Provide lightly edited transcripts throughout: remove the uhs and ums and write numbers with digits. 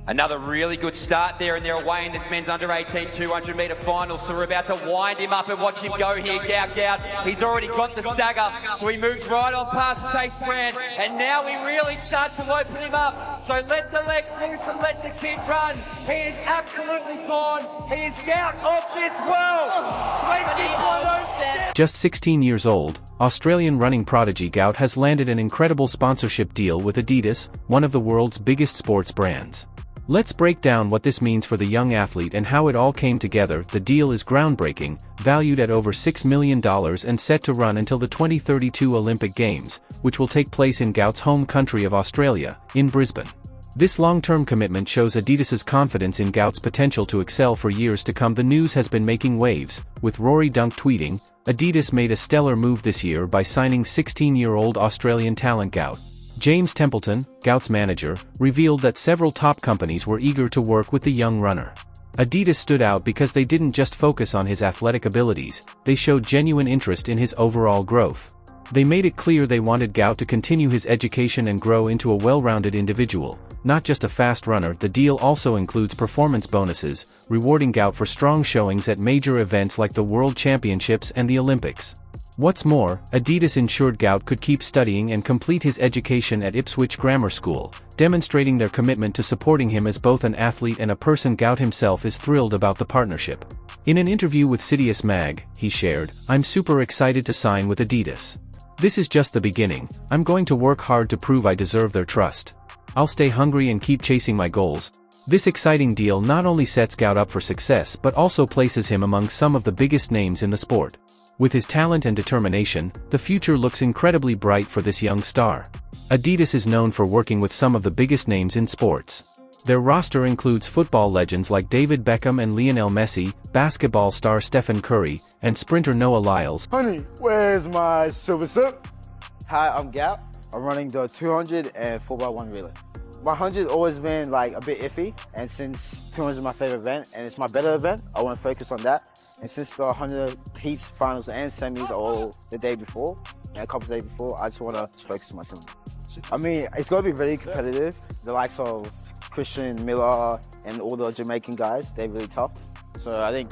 Another really good start there, and they're away in this men's under-18 200-metre final, so we're about to wind him up and watch him go here. Gout. He's already got the stagger, so he moves right on past Chase Brand, and now we really start to open him up. So let the legs loose and let the kid run. He is absolutely gone. He is Gout of this world. 20.07. Just 16 years old, Australian running prodigy Gout has landed an incredible sponsorship deal with Adidas, one of the world's biggest sports brands. Let's break down what this means for the young athlete and how it all came together. The deal is groundbreaking, valued at over $6 million and set to run until the 2032 Olympic Games, which will take place in Gout's home country of Australia, in Brisbane. This long-term commitment shows Adidas's confidence in Gout's potential to excel for years to come. The news has been making waves, with Rory Dunk tweeting, "Adidas made a stellar move this year by signing 16-year-old Australian talent Gout." James Templeton, Gout's manager, revealed that several top companies were eager to work with the young runner. Adidas stood out because they didn't just focus on his athletic abilities, they showed genuine interest in his overall growth. They made it clear they wanted Gout to continue his education and grow into a well-rounded individual, not just a fast runner. The deal also includes performance bonuses, rewarding Gout for strong showings at major events like the World Championships and the Olympics. What's more, Adidas ensured Gout could keep studying and complete his education at Ipswich Grammar School, demonstrating their commitment to supporting him as both an athlete and a person. Gout himself is thrilled about the partnership. In an interview with Citius Mag, he shared, "I'm super excited to sign with Adidas. This is just the beginning. I'm going to work hard to prove I deserve their trust. I'll stay hungry and keep chasing my goals." This exciting deal not only sets Gout up for success but also places him among some of the biggest names in the sport. With his talent and determination, the future looks incredibly bright for this young star. Adidas is known for working with some of the biggest names in sports. Their roster includes football legends like David Beckham and Lionel Messi, basketball star Stephen Curry, and sprinter Noah Lyles. Honey, where's my silver sip? Hi, I'm Gout. I'm running the 200 and 4x1 relay. My 100 always been like a bit iffy, and since 200 is my favorite event and it's my better event, I want to focus on that. And since the 100 heats, finals, and semis are all the day before, and a couple of days before, I just want to focus on my swimming. I mean, it's going to be very competitive. The likes of Christian Miller and all the Jamaican guys, they're really tough. So I think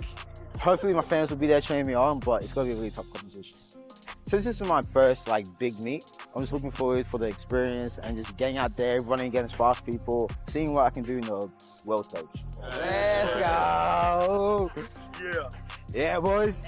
hopefully my fans will be there cheering me on, but it's going to be a really tough competition. Since this is my first big meet, I'm just looking forward for the experience and just getting out there, running against fast people, seeing what I can do in the world stage. Let's go! Yeah, boys.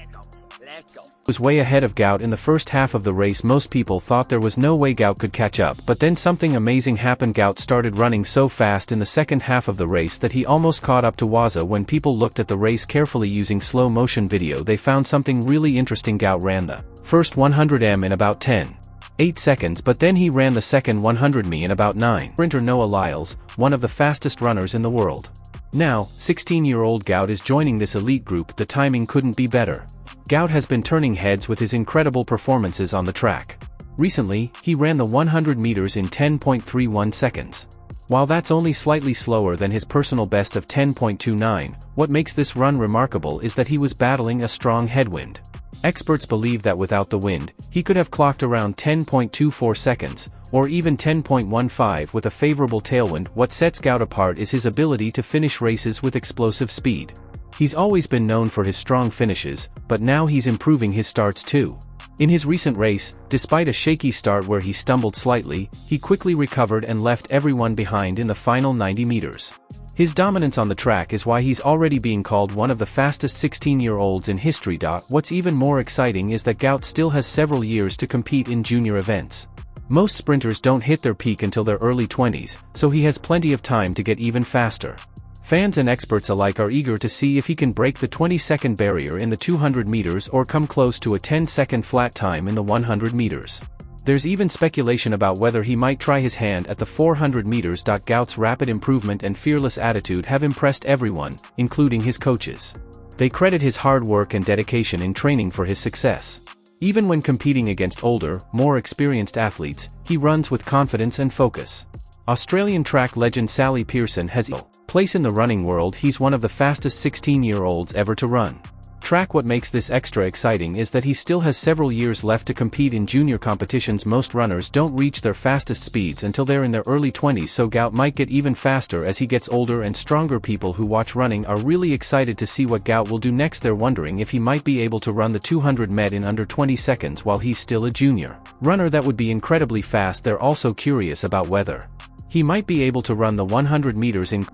Let's go. Was way ahead of Gout in the first half of the race. Most people thought there was no way Gout could catch up, but then something amazing happened. Gout started running so fast in the second half of the race that he almost caught up to Waza. When people looked at the race carefully using slow motion video, they found something really interesting. Gout ran the first 100m in about 10.8 seconds, but then he ran the second 100m in about 9. Sprinter Noah Lyles, one of the fastest runners in the world. Now, 16-year-old Gout is joining this elite group. The timing couldn't be better. Gout has been turning heads with his incredible performances on the track. Recently, he ran the 100 meters in 10.31 seconds. While that's only slightly slower than his personal best of 10.29, what makes this run remarkable is that he was battling a strong headwind. Experts believe that without the wind, he could have clocked around 10.24 seconds, or even 10.15 with a favorable tailwind. What sets Gout apart is his ability to finish races with explosive speed. He's always been known for his strong finishes, but now he's improving his starts too. In his recent race, despite a shaky start where he stumbled slightly, he quickly recovered and left everyone behind in the final 90 meters. His dominance on the track is why he's already being called one of the fastest 16-year-olds in history. What's even more exciting is that Gout still has several years to compete in junior events. Most sprinters don't hit their peak until their early 20s, so he has plenty of time to get even faster. Fans and experts alike are eager to see if he can break the 20-second barrier in the 200 meters or come close to a 10-second flat time in the 100 meters. There's even speculation about whether he might try his hand at the 400 meters. Gout's rapid improvement and fearless attitude have impressed everyone, including his coaches. They credit his hard work and dedication in training for his success. Even when competing against older, more experienced athletes, he runs with confidence and focus. Australian track legend Sally Pearson has a place in the running world. He's one of the fastest 16-year-olds ever to run. Track. What makes this extra exciting is that he still has several years left to compete in junior competitions. Most runners don't reach their fastest speeds until they're in their early 20s, so Gout might get even faster as he gets older and stronger. People who watch running are really excited to see what Gout will do next. They're wondering if he might be able to run the 200 met in under 20 seconds while he's still a junior runner. That would be incredibly fast. They're also curious about whether he might be able to run the 100 meters in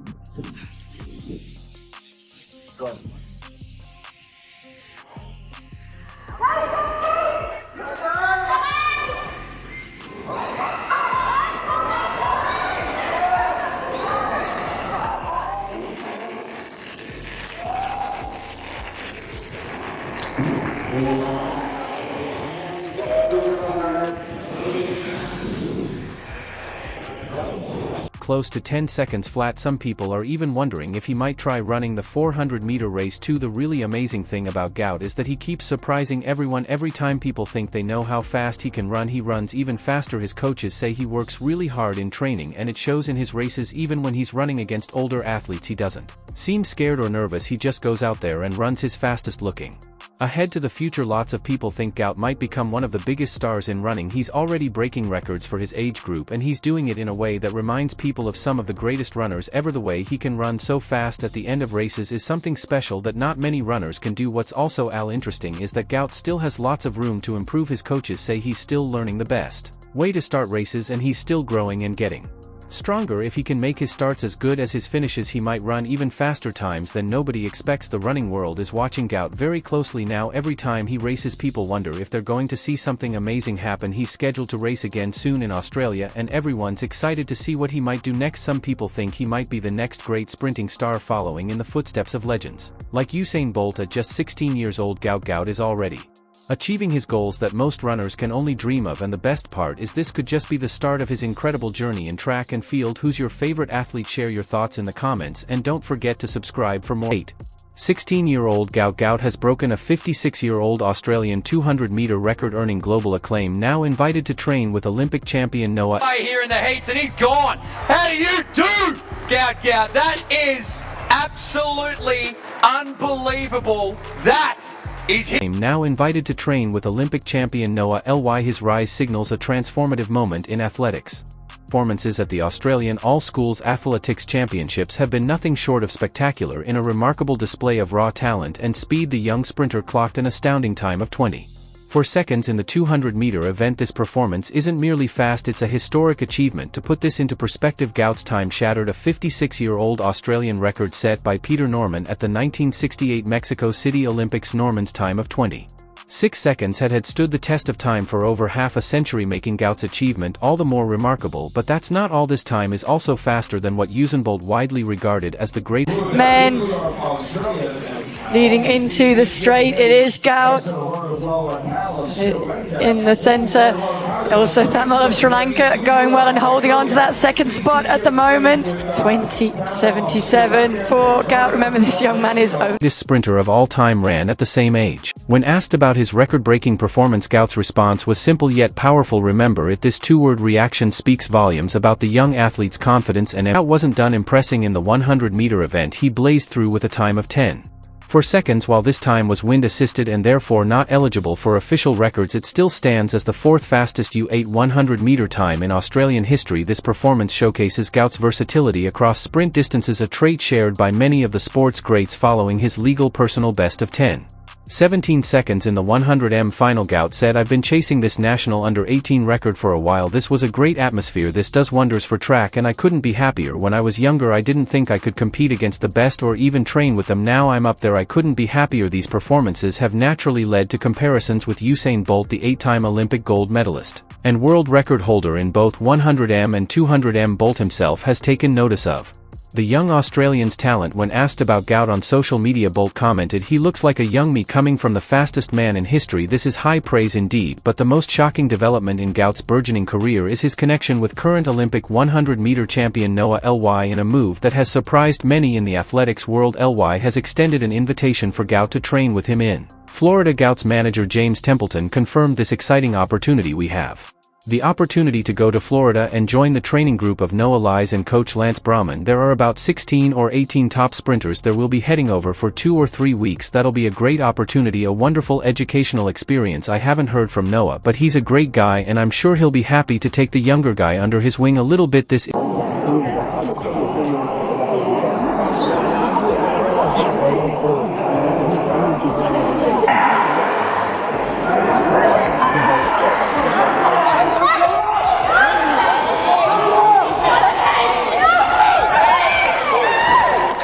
close to 10 seconds flat. Some people are even wondering if he might try running the 400-meter race too. The really amazing thing about Gout is that he keeps surprising everyone. Every time people think they know how fast he can run, he runs even faster. His coaches say he works really hard in training, and it shows in his races. Even when he's running against older athletes, he doesn't seem scared or nervous. He just goes out there and runs his fastest. Looking ahead to the future, lots of people think Gout might become one of the biggest stars in running. He's already breaking records for his age group, and he's doing it in a way that reminds people of some of the greatest runners ever. The way he can run so fast at the end of races is something special that not many runners can do. What's also interesting is that Gout still has lots of room to improve. His coaches say he's still learning the best way to start races, and he's still growing and getting stronger. If he can make his starts as good as his finishes, he might run even faster times than nobody expects. The running world is watching Gout very closely now. Every time he races, people wonder if they're going to see something amazing happen. He's scheduled to race again soon in Australia, and everyone's excited to see what he might do next. Some people think he might be the next great sprinting star, following in the footsteps of legends like Usain Bolt. At just 16 years old, Gout is already achieving his goals that most runners can only dream of, and the best part is this could just be the start of his incredible journey in track and field. Who's your favorite athlete? Share your thoughts in the comments, and don't forget to subscribe for more. 16-year-old Gout has broken a 56-year-old Australian 200-meter record, earning global acclaim. Now invited to train with Olympic champion Noah Here in the heats, and he's gone. How do you do, Gout? That is absolutely unbelievable. That is him. Now invited to train with Olympic champion Noah Ly. His rise signals a transformative moment in athletics. Performances at the Australian All-Schools Athletics Championships have been nothing short of spectacular. In a remarkable display of raw talent and speed, the young sprinter clocked an astounding time of 24 seconds in the 200-meter event. This performance isn't merely fast, it's a historic achievement. To put this into perspective, Gout's time shattered a 56-year-old Australian record set by Peter Norman at the 1968 Mexico City Olympics. Norman's time of 26 seconds had stood the test of time for over half a century, making Gout's achievement all the more remarkable. But that's not all. This time is also faster than what Usain Bolt, widely regarded as the great men leading into the straight. It is Gout in the centre. Also Thamel of Sri Lanka going well and holding on to that second spot at the moment. 20:77 for Gout. Remember, this young man is only this sprinter of all time, ran at the same age. When asked about his record-breaking performance, Gout's response was simple yet powerful: remember it. This two-word reaction speaks volumes about the young athlete's confidence, and Gout wasn't done impressing. In the 100-meter event, he blazed through with a time of 10 seconds. While this time was wind-assisted and therefore not eligible for official records, it still stands as the fourth fastest U8 100-meter time in Australian history. This performance showcases Gout's versatility across sprint distances, a trait shared by many of the sport's greats, following his legal personal best of 17 seconds in the 100m final. Gout said, "I've been chasing this national under-18 record for a while. This was a great atmosphere. This does wonders for track, and I couldn't be happier. When I was younger, I didn't think I could compete against the best or even train with them. Now I'm up there. I couldn't be happier." These performances have naturally led to comparisons with Usain Bolt, the 8-time Olympic gold medalist and world record holder in both 100m and 200m. Bolt himself has taken notice of the young Australian's talent. When asked about Gout on social media, Bolt commented, "He looks like a young me coming from the fastest man in history." This is high praise indeed, but the most shocking development in Gout's burgeoning career is his connection with current Olympic 100-meter champion Noah Ly. In a move that has surprised many in the athletics world, Ly has extended an invitation for Gout to train with him in Florida. Gout's manager James Templeton confirmed, "This exciting opportunity we have The opportunity to go to Florida and join the training group of Noah Lyles and coach Lance Brahman. There are about 16 or 18 top sprinters there will be heading over for 2 or 3 weeks. That'll be a great opportunity, a wonderful educational experience. I haven't heard from Noah, but he's a great guy and I'm sure he'll be happy to take the younger guy under his wing a little bit. This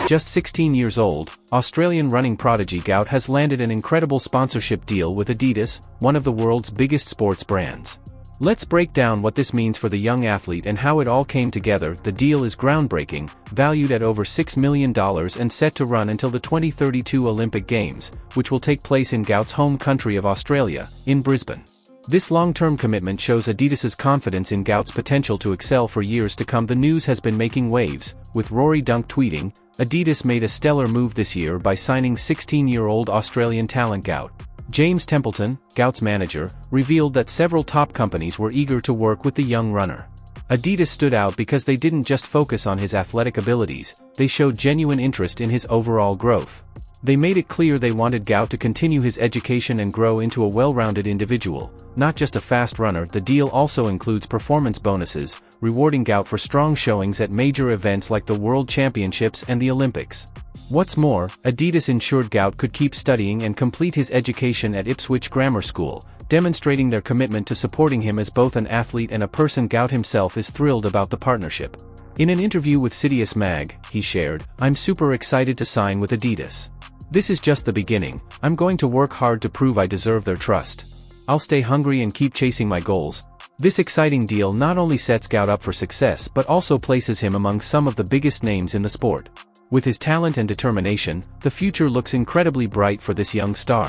Just 16 years old, Australian running prodigy Gout has landed an incredible sponsorship deal with Adidas, one of the world's biggest sports brands. Let's break down what this means for the young athlete and how it all came together. The deal is groundbreaking, valued at over $6 million and set to run until the 2032 Olympic Games, which will take place in Gout's home country of Australia, in Brisbane. This long-term commitment shows Adidas's confidence in Gout's potential to excel for years to come. The news has been making waves, with Rory Dunk tweeting, "Adidas made a stellar move this year by signing 16-year-old Australian talent Gout." James Templeton, Gout's manager, revealed that several top companies were eager to work with the young runner. Adidas stood out because they didn't just focus on his athletic abilities, they showed genuine interest in his overall growth. They made it clear they wanted Gout to continue his education and grow into a well-rounded individual, not just a fast runner. The deal also includes performance bonuses, rewarding Gout for strong showings at major events like the World Championships and the Olympics. What's more, Adidas ensured Gout could keep studying and complete his education at Ipswich Grammar School, demonstrating their commitment to supporting him as both an athlete and a person. Gout himself is thrilled about the partnership. In an interview with Citius Mag, he shared, "I'm super excited to sign with Adidas. This is just the beginning. I'm going to work hard to prove I deserve their trust. I'll stay hungry and keep chasing my goals." This exciting deal not only sets Gout up for success but also places him among some of the biggest names in the sport. With his talent and determination, the future looks incredibly bright for this young star.